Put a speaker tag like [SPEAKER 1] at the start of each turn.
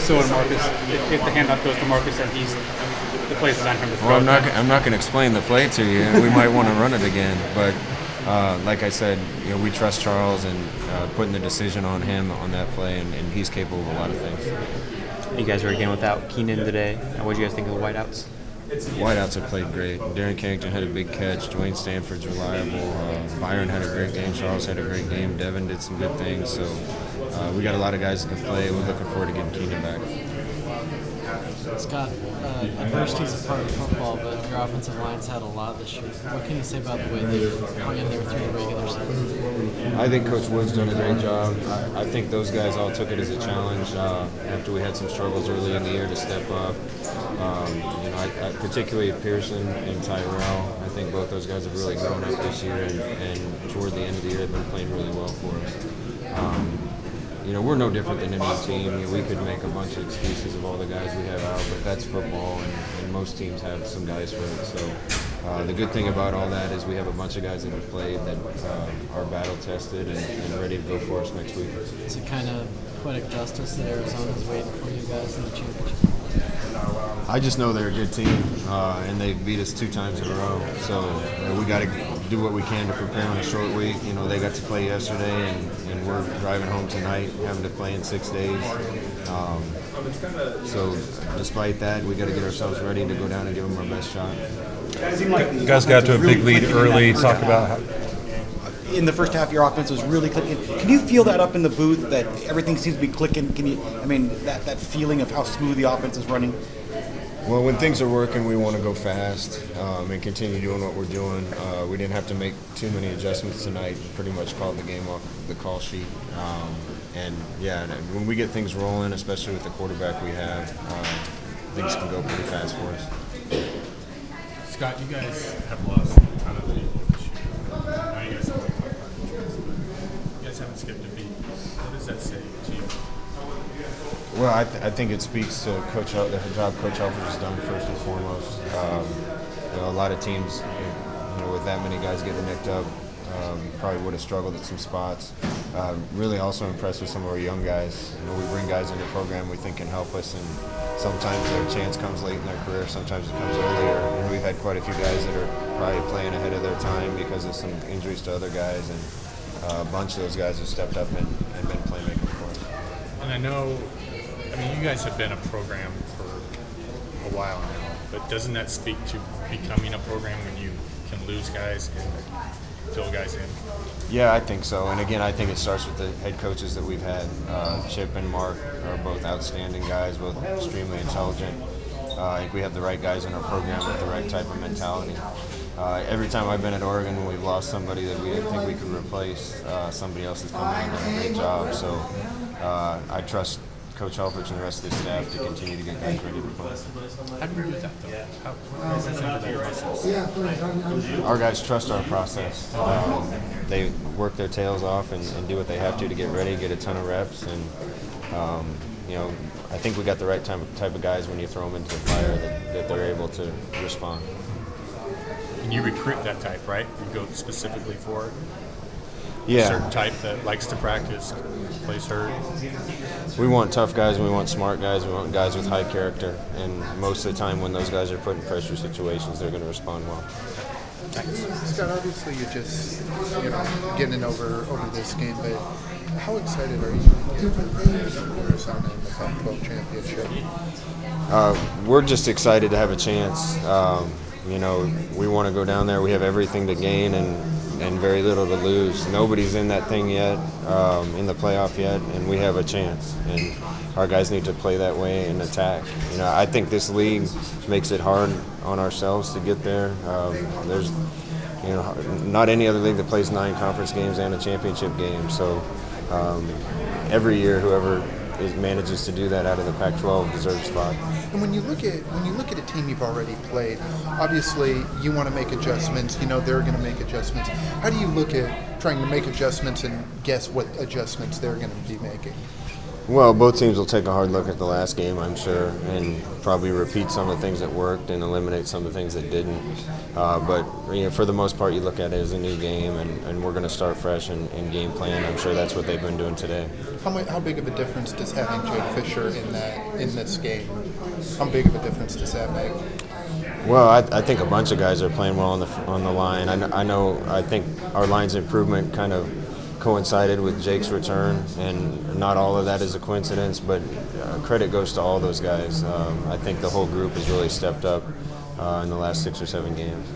[SPEAKER 1] So when Marcus, if the handoff goes to Marcus, then he's the play is designed from the throw.
[SPEAKER 2] Well, I'm not going to explain the play to you. We might want to run it again, but like I said, we trust Charles and putting the decision on him on that play, and he's capable of a lot of things.
[SPEAKER 3] You guys are again without Keenan today. What do you guys think of the wideouts?
[SPEAKER 2] Wideouts have played great. Darren Carrington had a big catch. Dwayne Stanford's reliable. Byron had a great game. Charles had a great game. Devin did some good things. So we got a lot of guys that can play. We're looking forward to getting Keenan back.
[SPEAKER 4] Scott, adversity is a part of football, but your offensive line's had a lot this year. What can you say about the way they've hung in there through the regular season?
[SPEAKER 2] I think Coach Wood's done a great job. I think those guys all took it as a challenge after we had some struggles early in the year to step up. Particularly Pearson and Tyrell. I think both those guys have really grown up this year, and toward the end of the year, they've been playing really well for us. We're no different than any team. We could make a bunch of excuses of all the guys we have out, but that's football, and most teams have some guys hurt. So the good thing about all that is we have a bunch of guys that have played that are battle-tested and ready to go for us next week.
[SPEAKER 4] Is it kind of poetic justice that Arizona's waiting for you guys in the championship?
[SPEAKER 2] I just know they're a good team, and they beat us 2 times in a row. So we got to do what we can to prepare on a short week. They got to play yesterday, and we're driving home tonight, having to play in 6 days. So despite that, we got to get ourselves ready to go down and give them our best shot.
[SPEAKER 5] You guys got to a big lead early. Talk about how
[SPEAKER 6] in the first half, your offense was really clicking. Can you feel that up in the booth, that everything seems to be clicking? That feeling of how smooth the offense is running?
[SPEAKER 2] Well, when things are working, we want to go fast and continue doing what we're doing. We didn't have to make too many adjustments tonight. Pretty much called the game off the call sheet. When we get things rolling, especially with the quarterback we have, things can go pretty fast for us.
[SPEAKER 7] Scott, you guys have lost a ton of people this year. Now you guys have like 500 injuries. You guys haven't skipped a beat. What does that say to you?
[SPEAKER 2] Well, I think it speaks to the job Coach Alford has done first and foremost. A lot of teams, with that many guys getting nicked up, probably would have struggled at some spots. Really also impressed with some of our young guys. We bring guys into the program we think can help us, and sometimes their chance comes late in their career, sometimes it comes earlier. We've had quite a few guys that are probably playing ahead of their time because of some injuries to other guys, and a bunch of those guys have stepped up and been playmakers for us.
[SPEAKER 7] And I know, you guys have been a program for a while now, but doesn't that speak to becoming a program when you can lose guys and fill guys in?
[SPEAKER 2] Yeah, I think so. And again, I think it starts with the head coaches that we've had. Chip and Mark are both outstanding guys, both extremely intelligent. I think we have the right guys in our program with the right type of mentality. Every time I've been at Oregon, when we've lost somebody that we didn't think we could replace, somebody else has come in and done a great job. So I trust Coach Helfrich and the rest of the staff to continue to get guys ready to play.
[SPEAKER 7] How do you do that, though? How is that process?
[SPEAKER 2] Our guys trust our process. They work their tails off and do what they have to get ready, get a ton of reps, and I think we got the right type of guys when you throw them into the fire that they're able to respond.
[SPEAKER 7] And you recruit that type, right? You go specifically for it?
[SPEAKER 2] Yeah.
[SPEAKER 7] A certain type that likes to practice, plays hurt.
[SPEAKER 2] We want tough guys, we want smart guys, we want guys with high character, and most of the time when those guys are put in pressure situations, they're going to respond well.
[SPEAKER 8] Scott, obviously you're just getting over this game, but how excited are you for Arizona in the Pac-12 championship?
[SPEAKER 2] We're just excited to have a chance. We want to go down there. We have everything to gain and very little to lose. Nobody's in that thing yet, in the playoff yet, and we have a chance. And our guys need to play that way and attack. I think this league makes it hard on ourselves to get there. There's, not any other league that plays 9 conference games and a championship game. So every year, whoever manages to do that out of the Pac-12 deserves a spot.
[SPEAKER 8] And when you look at a team you've already played, obviously you want to make adjustments. They're going to make adjustments. How do you look at trying to make adjustments and guess what adjustments they're going to be making?
[SPEAKER 2] Well, both teams will take a hard look at the last game, I'm sure, and probably repeat some of the things that worked and eliminate some of the things that didn't. But for the most part, you look at it as a new game, and we're going to start fresh and game plan. I'm sure that's what they've been doing today.
[SPEAKER 8] How big of a difference does having Jake Fisher in this game? How big of a difference does that make?
[SPEAKER 2] Well, I think a bunch of guys are playing well on the line. I think our line's improvement kind of coincided with Jake's return, and not all of that is a coincidence, but credit goes to all those guys. I think the whole group has really stepped up in the last 6 or 7 games.